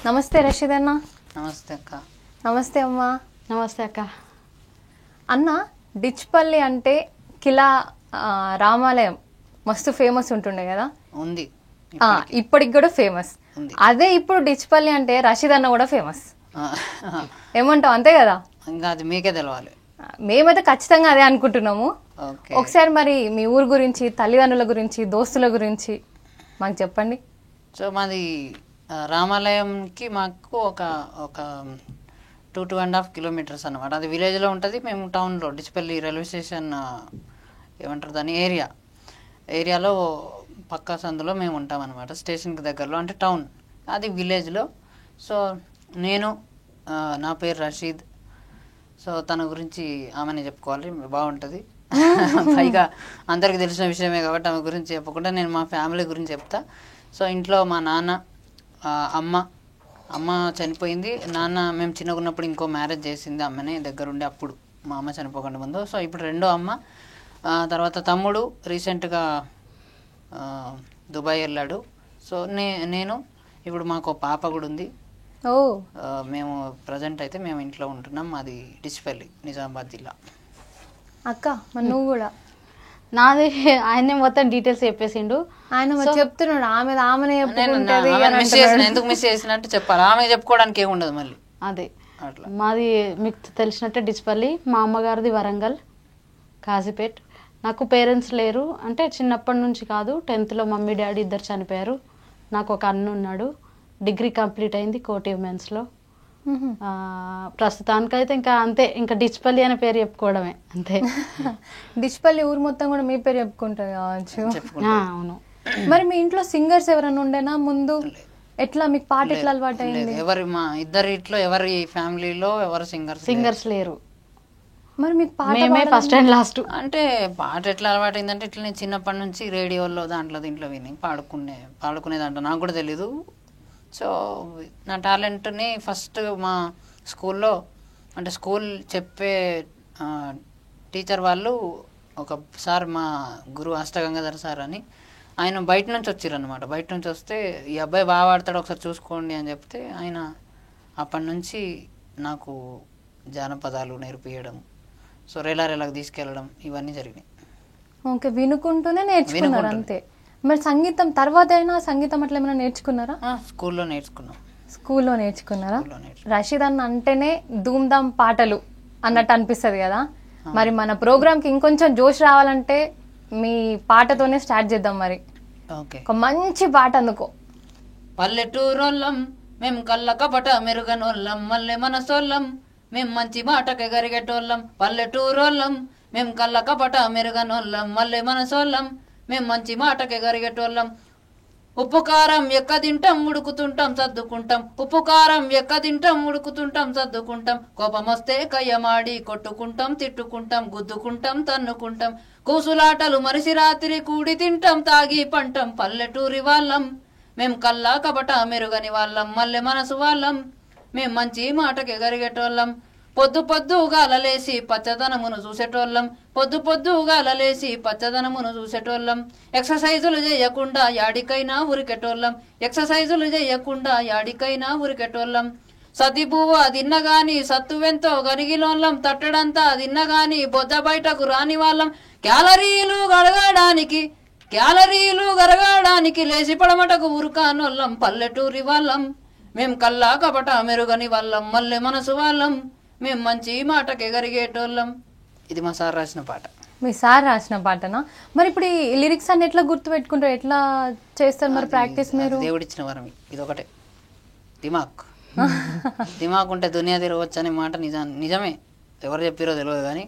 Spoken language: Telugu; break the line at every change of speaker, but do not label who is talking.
నమస్తే రషీద్ అన్న.
నమస్తే అక్క.
నమస్తే అమ్మా.
నమస్తే అక్క.
అన్న, డిచ్పల్లి అంటే కిలా రామాలయం మస్తు ఫేమస్ ఉంటుండే కదా.
ఉంది,
ఇప్పటికి కూడా ఫేమస్. అదే ఇప్పుడు డిచ్పల్లి అంటే రషీద్ అన్న కూడా ఫేమస్. ఏమంటావు, అంతే కదా?
ఇంకా అది మీకే తెలవాలి.
మేమైతే ఖచ్చితంగా అదే అనుకుంటున్నాము. ఒకసారి మరి మీ ఊరు గురించి, తల్లిదండ్రుల గురించి, దోస్తుల గురించి మాకు చెప్పండి.
సో మాది రామాలయంకి మాకు ఒక ఒక 2.5 కిలోమీటర్స్ అనమాట. అది విలేజ్లో ఉంటుంది, మేము టౌన్లో డిచ్పల్లి రైల్వే స్టేషన్ ఏమంటారు దాని ఏరియాలో పక్కా సందులో మేము ఉంటాం అనమాట. స్టేషన్కి దగ్గరలో, అంటే టౌన్, అది విలేజ్లో. సో నేను నా పేరు రషీద్. సో తన గురించి ఆమెనే చెప్పుకోవాలి, బాగుంటుంది. పైగా అందరికి తెలిసిన విషయమే కాబట్టి ఆమె గురించి చెప్పకుండా నేను మా ఫ్యామిలీ గురించి చెప్తా. సో ఇంట్లో మా నాన్న, అమ్మ చనిపోయింది. నాన్న మేము చిన్నగా ఉన్నప్పుడు ఇంకో మ్యారేజ్ చేసింది అమ్మనే దగ్గరుండి, అప్పుడు మా అమ్మ చనిపోకుండా ముందు. సో ఇప్పుడు రెండో అమ్మ, తర్వాత తమ్ముడు రీసెంట్గా దుబాయ్ వెళ్ళాడు. సో నేను ఇప్పుడు మాకు పాప కూడా ఉంది. మేము ప్రజెంట్ అయితే మేము ఇంట్లో ఉంటున్నాం. మాది డిచ్పల్లి, నిజామాబాద్ జిల్లా.
అక్క, మరి నువ్వు కూడా?
నాది ఆయనే మొత్తం డీటెయిల్స్ చెప్పేసిండు.
ఆయన చెప్తున్నాడు ఆమెనే
ఎందుకు మిస్ చేసినట్టు చెప్పాలి, ఆమె చెప్పుకోవడానికి ఏముండదు మళ్ళీ.
అదే అట్లా మాది మీకు తెలిసినట్టే డిచ్పల్లి. మా అమ్మగారిది వరంగల్, కాజీపేట్. నాకు పేరెంట్స్ లేరు, అంటే చిన్నప్పటి నుంచి కాదు. 10th మమ్మీ డాడీ ఇద్దరు చనిపోయారు. నాకు ఒక అన్న ఉన్నాడు. డిగ్రీ కంప్లీట్ అయింది కోటి ఉమెన్స్లో. ప్రస్తుతానికైతే ఇంకా అంతే, ఇంకా డిచ్పల్లి అనే పేరు చెప్పుకోవడమే అంతే.
డిచ్పల్లి ఊరు మొత్తం కూడా మీ పేరు చెప్పుకుంటారు కావచ్చు.
అవును.
మరి మీ ఇంట్లో సింగర్స్ ఎవరైనా ఉండేనా ముందు? ఎట్లా మీకు పాట ఎట్లా అలవాటు అయింది?
మా ఇద్దరిట్లో ఎవరి ఫ్యామిలీలో ఎవరు సింగర్స్
లేరు.
మరి మీకు పాట
ఫస్ట్ అండ్ లాస్ట్.
అంటే పాట ఎట్లా అలవాటు అయిందంటే, ఇట్లా నేను చిన్నప్పటి నుంచి రేడియోలో దీంట్లో విని పాడుకునేదంట. నాకు కూడా తెలీదు. సో నా టాలెంట్ని ఫస్ట్ మా స్కూల్లో, అంటే స్కూల్ చెప్పే టీచర్ వాళ్ళు, ఒకసారి మా గురువు అష్టగంగాధర్ సార్ అని, ఆయన బయట నుంచి వచ్చారనమాట. బయట నుంచి వస్తే ఈ అబ్బాయి బాగా పాడతాడు, ఒకసారి చూసుకోండి అని చెప్తే ఆయన అప్పటి నుంచి నాకు జానపదాలు నేర్పియడం, సో రేలాకి తీసుకెళ్ళడం, ఇవన్నీ జరిగినాయి.
ఓకే, వినుకుంటూనే నేర్చుకున్నారు అంతే. మరి సంగీతం తర్వాత అయినా సంగీతం అట్లా ఏమైనా నేర్చుకున్నారా?
స్కూల్లో
నేర్చుకున్నారా? రషీద్ అన్న అంటేనే ధూమ్ ధామ్ పాటలు అన్నట్టు అనిపిస్తుంది కదా. మరి మన ప్రోగ్రామ్కి ఇంకొంచెం జోష్ రావాలంటే మీ పాటతోనే స్టార్ట్ చేద్దాం. మరి ఒక మంచి పాట అందుకో.
పల్లెటూరోళ్ళం మేము కళ్ళ కపట మెరుగనోళ్ళం, మల్లె మనసోళ్ళం మేము మంచి మాటకి గరిగేటోళ్ళం. పల్లెటూరోళ్ళం మేము కళ్ళ కపట మెరుగనోళ్ళం, మల్లె మనసోళ్ళం మేము మంచి మాటకి గరిగేటోళ్ళం. ఉప్పు కారం ఎక్క తింటాం ఉడుకుతుంటాం సర్దుకుంటాం, ఉప్పు కారం ఎక్క తింటాం ఉడుకుతుంటాం సర్దుకుంటాం. కోపం వస్తే కయ్యమాడి కొట్టుకుంటాం, తిట్టుకుంటాం, గుద్దుకుంటాం, తన్నుకుంటాం. కూసులాటలు మరిసి రాత్రి కూడి తింటాం, తాగి పంటాం. పల్లెటూరి వాళ్ళం మేము కల్లా కపట మెరుగని వాళ్ళం, మల్లె మనసు వాళ్ళం మేము మంచి మాటకి గరిగేటోళ్ళం. పొద్దుగాలలేసి పచ్చదనమును చూసేటోళ్ళం, పొద్దుగాలలేసి పచ్చదనమును చూసేటోళ్ళం. ఎక్సర్సైజులు చేయకుండా యాడికైనా ఉరికెటోళ్ళం, ఎక్సర్సైజులు చేయకుండా యాడికైనా ఉరికెటోళ్ళం. సతిబువ్వ తిన్నగాని సత్తువెంతో గనిగిలోళ్ళం, తట్టడంతా తిన్నగాని బొజ్జ బయటకు రాని వాళ్ళం. క్యాలరీలు గరగడానికి లేచి పడమటకు ఉరుకానోళ్ళం. పల్లెటూరి వాళ్ళం మేము కల్లా కపట మెరుగని వాళ్ళం, మల్లె మనసు వాళ్ళం మేము మంచి మాటకి గరిగేటోళ్ళం. ఇది మా సార్ రాసిన పాట.
మీ సార్ రాసిన పాటనా? మరి ఇప్పుడు ఈ లిరిక్స్ అన్ని ఎట్లా గుర్తు పెట్టుకుంటారు, ఎట్లా చేస్తారు మరి ప్రాక్టీస్? మీరు
దేవుడిచ్చిన వరం ఇది ఒకటే, దిమాక్ ఉంటే దునియా తిరగవచ్చు అనే మాట నిజమే. ఎవరు చెప్పారో తెలియదు కానీ